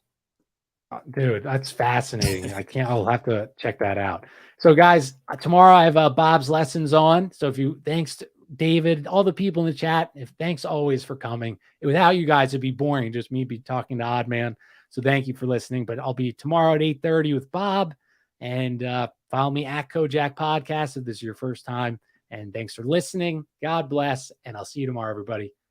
Dude, that's fascinating. I'll have to check that out. So guys, tomorrow I have Bob's lessons on. So thanks to David, all the people in the chat, thanks always for coming. Without you guys, it'd be boring. Just me be talking to Oddman. So thank you for listening, but I'll be tomorrow at 8:30 with Bob, and follow me at COJAC Podcast if this is your first time. And thanks for listening. God bless. And I'll see you tomorrow, everybody.